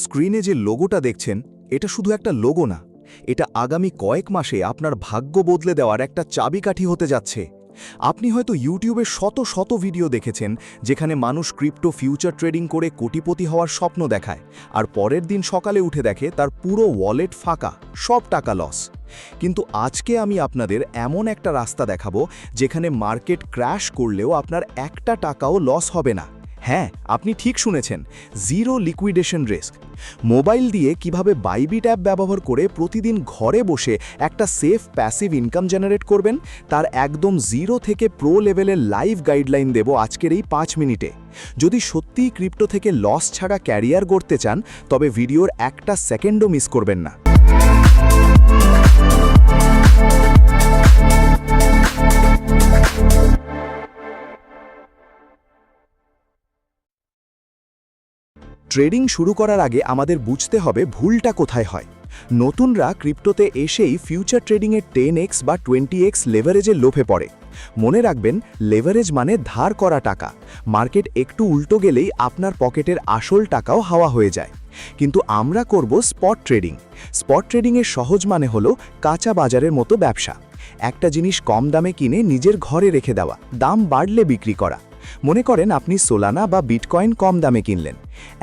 স্ক্রিনে যে লোগোটা দেখছেন এটা শুধু একটা লোগো না, এটা আগামী কয়েক মাসে আপনার ভাগ্য বদলে দেওয়ার একটা চাবিকাঠি হতে যাচ্ছে। আপনি হয়তো ইউটিউবে শত শত ভিডিও দেখেছেন যেখানে মানুষ ক্রিপ্টো ফিউচার ট্রেডিং করে কোটিপতি হওয়ার স্বপ্ন দেখায়, আর পরের দিন সকালে উঠে দেখে তার পুরো ওয়ালেট ফাঁকা, সব টাকা লস। কিন্তু আজকে আমি আপনাদের এমন একটা রাস্তা দেখাবো যেখানে মার্কেট ক্র্যাশ করলেও আপনার একটা টাকাও লস হবে না। হ্যাঁ, আপনি ঠিক শুনেছেন, জিরো লিকুইডেশন রিস্ক। মোবাইল দিয়ে কিভাবে বাইবিট অ্যাপ ব্যবহার করে প্রতিদিন ঘরে বসে একটা সেফ প্যাসিভ ইনকাম জেনারেট করবেন তার একদম জিরো থেকে প্রো লেভেলের লাইভ গাইডলাইন দেব আজকের এই 5 মিনিটে। যদি সত্যিই ক্রিপ্টো থেকে লস ছাড়া ক্যারিয়ার গড়তে চান তবে ভিডিওর একটা সেকেন্ডও মিস করবেন না। ট্রেডিং শুরু করার আগে আমাদের বুঝতে হবে ভুলটা কোথায় হয়। নতুনরা ক্রিপ্টোতে এসেই ফিউচার ট্রেডিংয়ের 10x বা 20x লেভারেজের লোভে পড়ে। মনে রাখবেন, লেভারেজ মানে ধার করা টাকা। মার্কেট একটু উল্টো গেলেই আপনার পকেটের আসল টাকাও হাওয়া হয়ে যায়। কিন্তু আমরা করব স্পট ট্রেডিং। স্পট ট্রেডিংয়ের সহজ মানে হলো কাঁচা বাজারের মতো ব্যবসা। একটা জিনিস কম দামে কিনে নিজের ঘরে রেখে দেওয়া, দাম বাড়লে বিক্রি করা। মনে করেন আপনি সোলানা বা বিটকয়েন কম দামে কিনলেন।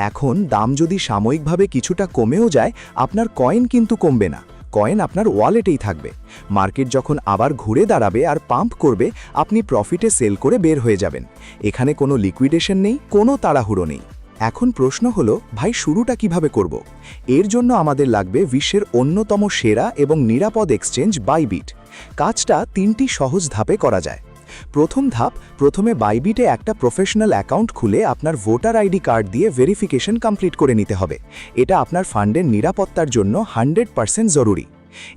এখন দাম যদি সাময়িকভাবে কিছুটা কমেও যায়, আপনার কয়েন কিন্তু কমবে না, কয়েন আপনার ওয়ালেটেই থাকবে। মার্কেট যখন আবার ঘুরে দাঁড়াবে আর পাম্প করবে, আপনি প্রফিটে সেল করে বের হয়ে যাবেন। এখানে কোনো লিকুইডেশন নেই, কোনো তাড়াহুড়ো নেই। এখন প্রশ্ন হলো, ভাই শুরুটা কিভাবে করব? এর জন্য আমাদের লাগবে বিশ্বের অন্যতম সেরা এবং নিরাপদ এক্সচেঞ্জ বাইবিট। কাজটা 3টি সহজ ধাপে করা যায়। প্রথম ধাপ, প্রথমে বাইবিটে একটা প্রফেশনাল অ্যাকাউন্ট খুলে আপনার ভোটার আইডি কার্ড দিয়ে ভেরিফিকেশন কমপ্লিট করে নিতে হবে। এটা আপনার ফান্ডের নিরাপত্তার জন্য 100% জরুরি।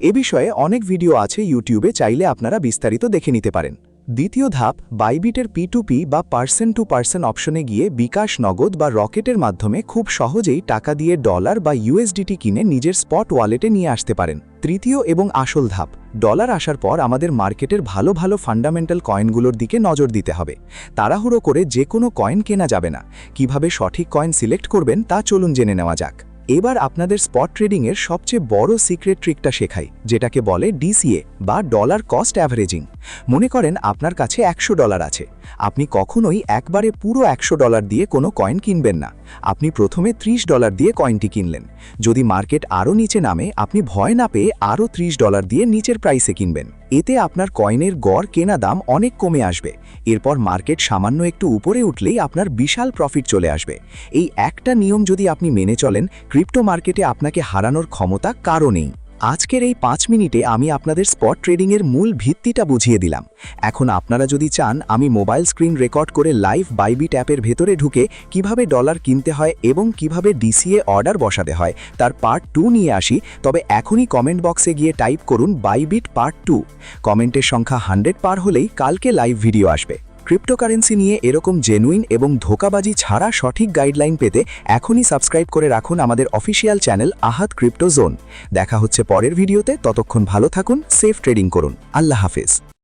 এ বিষয়ে অনেক ভিডিও আছে ইউটিউবে, চাইলে আপনারা বিস্তারিত দেখে নিতে পারেন। দ্বিতীয় ধাপ, বাইবিটের P2P বা পার্সন টু পার্সন অপশনে গিয়ে বিকাশ, নগদ বা রকেটের মাধ্যমে খুব সহজেই টাকা দিয়ে ডলার বা USDT কিনে নিজের স্পট ওয়ালেটে নিয়ে আসতে পারেন। তৃতীয় এবং আসল ধাপ, ডলার আসার পর আমাদের মার্কেটের ভালো ভালো ফান্ডামেন্টাল কয়েনগুলোর দিকে নজর দিতে হবে। তাড়াহুড়ো করে যে কোনো কয়েন কেনা যাবে না। কিভাবে সঠিক কয়েন সিলেক্ট করবেন তা চলুন জেনে নেওয়া যাক। এবার আপনাদের স্পট ট্রেডিংয়ের সবচেয়ে বড় সিক্রেট ট্রিকটা শেখাই, যেটাকে বলে DCA বা ডলার কস্ট অ্যাভারেজিং। মনে করেন আপনার কাছে $100 আছে। আপনি কখনোই একবারে পুরো $100 দিয়ে কোনো কয়েন কিনবেন না। আপনি প্রথমে $30 দিয়ে কয়েনটি কিনলেন। যদি মার্কেট আরও নিচে নামে, আপনি ভয় না পেয়ে আরও $30 দিয়ে নিচের প্রাইসে কিনবেন। এতে আপনার কয়েনের গড় কেনা দাম অনেক কমে আসবে। এরপর মার্কেট সামান্য একটু উপরে উঠলেই আপনার বিশাল প্রফিট চলে আসবে। এই একটা নিয়ম যদি আপনি মেনে চলেন, ক্রিপ্টো মার্কেটে আপনাকে হারানোর ক্ষমতা কারও নেই। আজকের এই 5 মিনিটে আমি আপনাদের স্পট ট্রেডিংয়ের মূল ভিত্তিটা বুঝিয়ে দিলাম। এখন আপনারা যদি চান, আমি মোবাইল স্ক্রিন রেকর্ড করে লাইভ বাইবিট অ্যাপের ভেতরে ঢুকে কিভাবে ডলার কিনতে হয় এবং কিভাবে DCA অর্ডার বসাতে হয় তার পার্ট 2 নিয়ে আসি, তবে এখনই কমেন্ট বক্সে গিয়ে টাইপ করুন বাইবিট পার্ট 2। কমেন্টের সংখ্যা 100 পার হলেই কালকে লাইভ ভিডিও আসবে। ক্রিপ্টোকারেন্সি নিয়ে এরকম জেনুইন এবং ধোঁকাবাজি ছাড়া সঠিক গাইডলাইন পেতে এখনই সাবস্ক্রাইব করে রাখুন আমাদের অফিসিয়াল চ্যানেল আহাদ ক্রিপ্টো জোন। দেখা হচ্ছে পরের ভিডিওতে, ততক্ষণ ভালো থাকুন, সেফ ট্রেডিং করুন। আল্লাহ হাফেজ।